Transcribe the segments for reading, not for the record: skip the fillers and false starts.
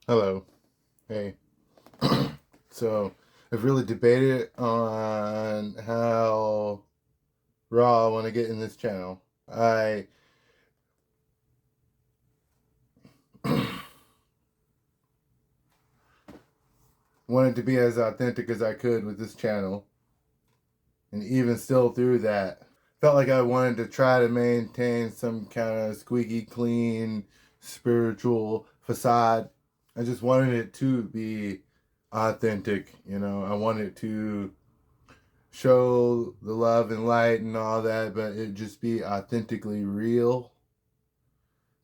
Hello. Hey. So, I've really debated on how raw I want to get in this channel. I wanted to be as authentic as I could with this channel. And even still through that, felt like I wanted to try to maintain some kind of squeaky clean spiritual facade. I just wanted it to be authentic. I wanted to show the love and light and all that, but it just be authentically real.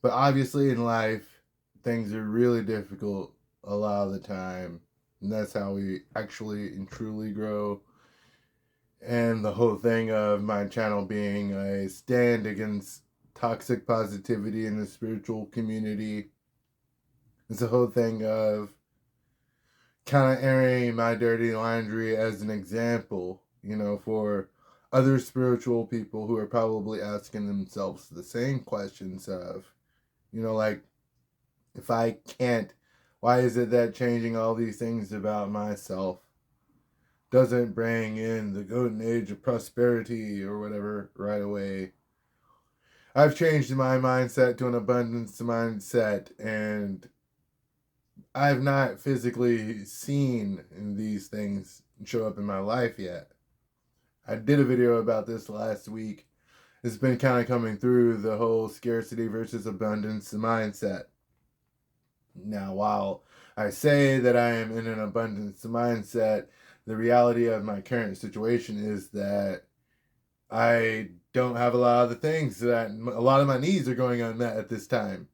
But obviously, in life, things are really difficult a lot of the time, and that's how we actually and truly grow. And the whole thing of my channel being a stand against toxic positivity in the spiritual community, it's the whole thing of kind of airing my dirty laundry as an example, for other spiritual people who are probably asking themselves the same questions of, like, if I can't, why is it that changing all these things about myself doesn't bring in the golden age of prosperity or whatever right away? I've changed my mindset to an abundance mindset, and I've not physically seen these things show up in my life yet. I did a video about this last week. It's been kind of coming through the whole scarcity versus abundance mindset. Now, while I say that I am in an abundance mindset, the reality of my current situation is that I don't have a lot of the things that a lot of my needs are going unmet at this time.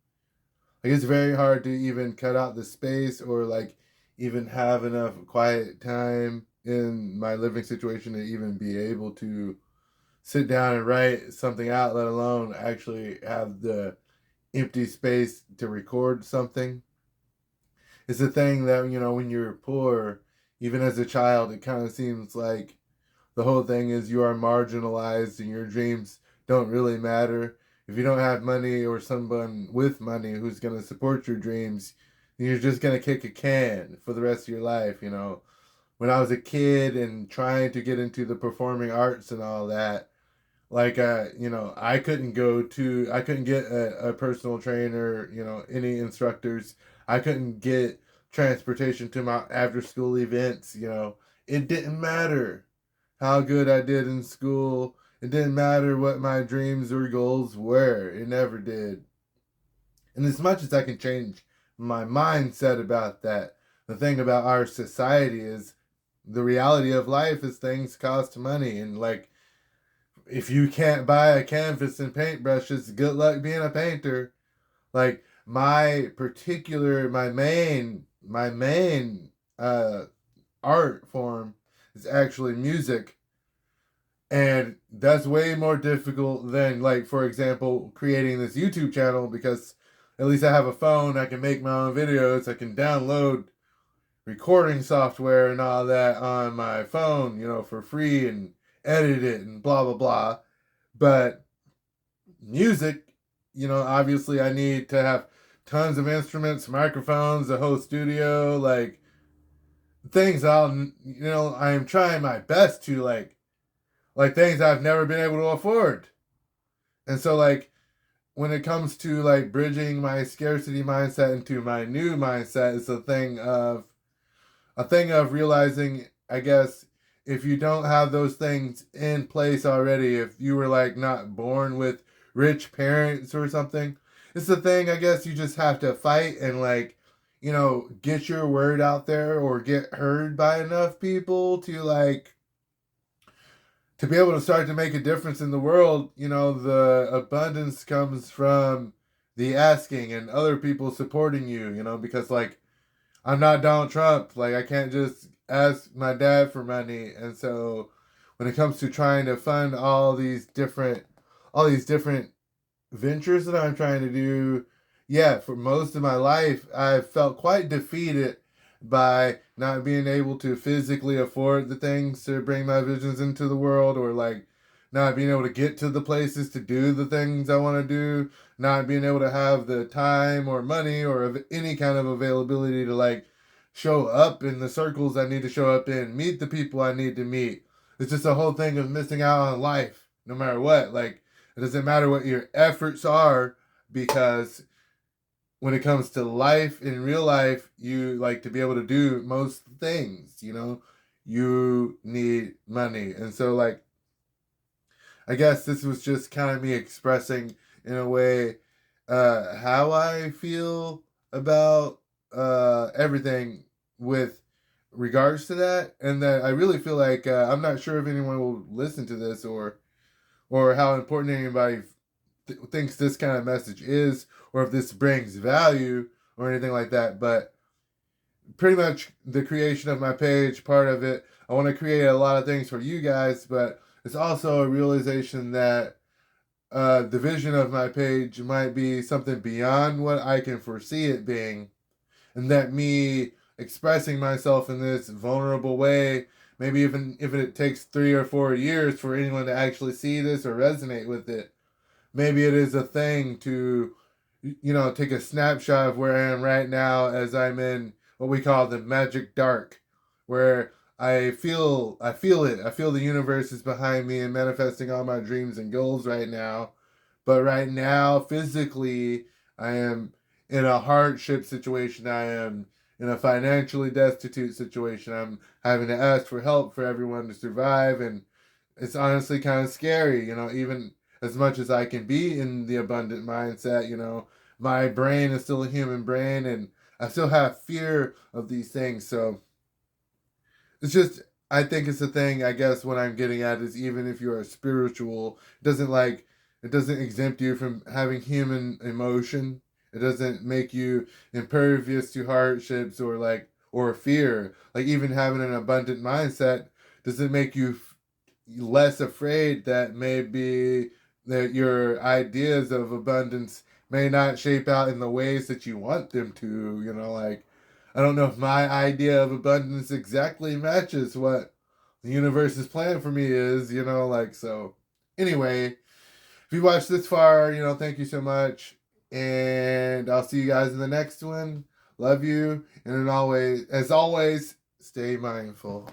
Like, it's very hard to even cut out the space or like even have enough quiet time in my living situation to even be able to sit down and write something out, let alone actually have the empty space to record something. It's a thing that, when you're poor, even as a child, it kind of seems like the whole thing is you are marginalized and your dreams don't really matter. If you don't have money or someone with money who's going to support your dreams, you're just going to kick a can for the rest of your life. When I was a kid and trying to get into the performing arts and all that, like, I couldn't get a personal trainer, any instructors. I couldn't get transportation to my after school events. It didn't matter how good I did in school. It didn't matter what my dreams or goals were. It never did. And as much as I can change my mindset about that, the thing about our society is the reality of life is things cost money. And, like, if you can't buy a canvas and paintbrushes, good luck being a painter. Like, my main art form is actually music, and that's way more difficult than, like, for example, creating this YouTube channel, because at least I have a phone. I can make my own videos. I can download recording software and all that on my phone, for free, and edit it and blah blah blah. But music, obviously I need to have tons of instruments, microphones, a whole studio, like, things I am trying my best to, like things I've never been able to afford. And so, like, when it comes to, like, bridging my scarcity mindset into my new mindset, it's a thing of realizing, I guess, if you don't have those things in place already, if you were, like, not born with rich parents or something, it's the thing, I guess, you just have to fight and, like, get your word out there or get heard by enough people to be able to start to make a difference in the world. The abundance comes from the asking and other people supporting you, because, like, I'm not Donald Trump. Like, I can't just ask my dad for money. And so when it comes to trying to fund all these different ventures that I'm trying to do, yeah, for most of my life, I've felt quite defeated by not being able to physically afford the things to bring my visions into the world, or, like, not being able to get to the places to do the things I want to do, not being able to have the time or money or any kind of availability to like show up in the circles I need to show up in, meet the people I need to meet. It's just a whole thing of missing out on life, no matter what. Like, it doesn't matter what your efforts are, because when it comes to life, in real life, you like to be able to do most things, you need money. And so, like, I guess this was just kind of me expressing in a way how I feel about everything with regards to that, and that I really feel like I'm not sure if anyone will listen to this, or how important anybody thinks this kind of message is, or if this brings value or anything like that. But pretty much the creation of my page, part of it, I want to create a lot of things for you guys, but it's also a realization that the vision of my page might be something beyond what I can foresee it being, and that me expressing myself in this vulnerable way, maybe even if it takes 3 or 4 years for anyone to actually see this or resonate with it, maybe it is a thing to, take a snapshot of where I am right now as I'm in what we call the magic dark, where I feel it. I feel the universe is behind me and manifesting all my dreams and goals right now. But right now, physically, I am in a hardship situation. I am in a financially destitute situation. I'm having to ask for help for everyone to survive, and it's honestly kind of scary, even as much as I can be in the abundant mindset, my brain is still a human brain, and I still have fear of these things. So it's just, I think it's a thing, I guess what I'm getting at is, even if you're a spiritual, it doesn't exempt you from having human emotion. It doesn't make you impervious to hardships or fear. Like, even having an abundant mindset doesn't make you less afraid that maybe that your ideas of abundance may not shape out in the ways that you want them to. Like, I don't know if my idea of abundance exactly matches what the universe's plan for me is, like. So anyway, if you watched this far, thank you so much, and I'll see you guys in the next one. Love you, and as always, stay mindful.